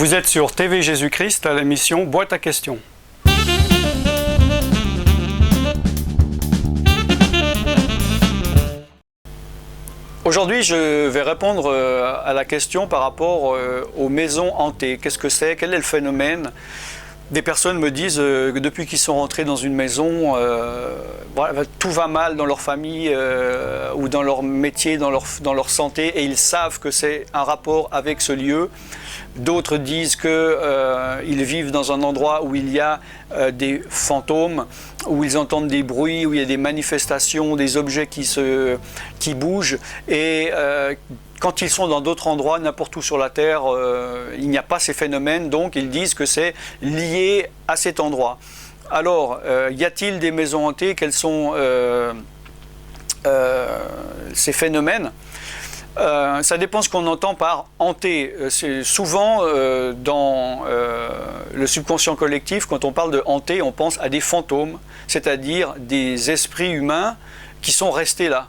Vous êtes sur TV Jésus-Christ à l'émission Boîte à questions. Aujourd'hui, je vais répondre à la question par rapport aux maisons hantées. Qu'est-ce que c'est? Quel est le phénomène? Des personnes me disent que depuis qu'ils sont rentrés dans une maison, voilà, tout va mal dans leur famille ou dans leur métier, dans leur santé, et ils savent que c'est un rapport avec ce lieu. D'autres disent qu'ils vivent dans un endroit où il y a des fantômes, où ils entendent des bruits, où il y a des manifestations, des objets qui bougent. Et quand ils sont dans d'autres endroits, n'importe où sur la Terre, il n'y a pas ces phénomènes, donc ils disent que c'est lié à cet endroit. Alors, y a-t-il des maisons hantées? Quels sont ces phénomènes? Ça dépend ce qu'on entend par hanté. C'est souvent dans le subconscient collectif, quand on parle de hanté, on pense à des fantômes, c'est-à-dire des esprits humains qui sont restés là.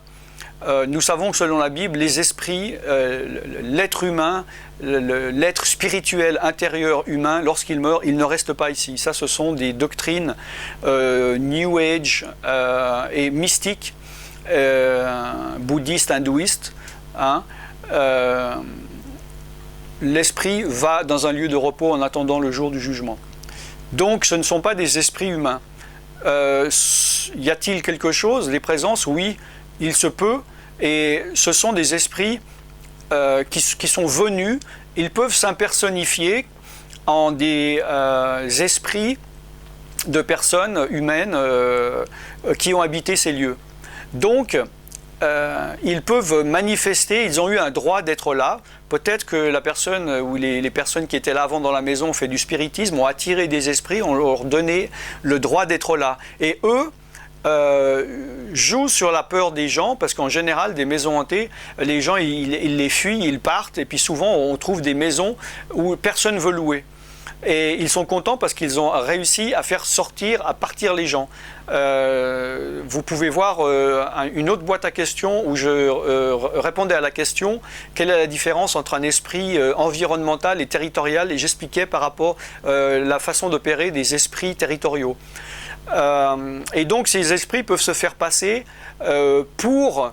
Nous savons que selon la Bible, les esprits, l'être humain, l'être spirituel intérieur humain, lorsqu'il meurt, il ne reste pas ici. Ça, ce sont des doctrines New Age et mystiques, bouddhistes, hindouistes. Hein, l'esprit va dans un lieu de repos en attendant le jour du jugement. Donc ce ne sont pas des esprits humains. Y a-t-il quelque chose? Les présences, oui, il se peut, et ce sont des esprits qui sont venus. Ils peuvent s'impersonnifier en des esprits de personnes humaines qui ont habité ces lieux. Donc ils peuvent manifester, ils ont eu un droit d'être là. Peut-être que la personne ou les personnes qui étaient là avant dans la maison ont fait du spiritisme, ont attiré des esprits, ont leur donné le droit d'être là. Et eux jouent sur la peur des gens, parce qu'en général, des maisons hantées, les gens ils les fuient, ils partent, et puis souvent on trouve des maisons où personne ne veut louer. Et ils sont contents parce qu'ils ont réussi à faire partir les gens. Vous pouvez voir une autre boîte à questions où je répondais à la question quelle est la différence entre un esprit environnemental et territorial, et j'expliquais par rapport à la façon d'opérer des esprits territoriaux. Et donc ces esprits peuvent se faire passer pour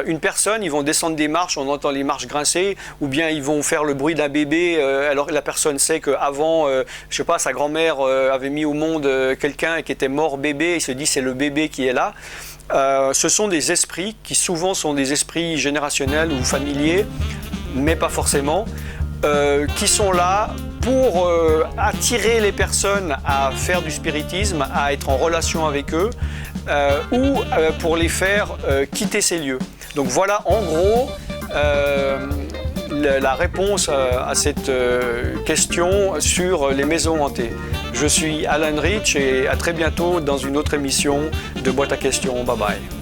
une personne. Ils vont descendre des marches, on entend les marches grincer, ou bien ils vont faire le bruit d'un bébé, alors que la personne sait qu'avant, je sais pas, sa grand-mère avait mis au monde quelqu'un qui était mort bébé, il se dit c'est le bébé qui est là. Ce sont des esprits qui souvent sont des esprits générationnels ou familiers, mais pas forcément, qui sont là pour attirer les personnes à faire du spiritisme, à être en relation avec eux, ou pour les faire quitter ces lieux. Donc voilà en gros la réponse à cette question sur les maisons hantées. Je suis Alan Rich et à très bientôt dans une autre émission de Boîte à questions. Bye bye.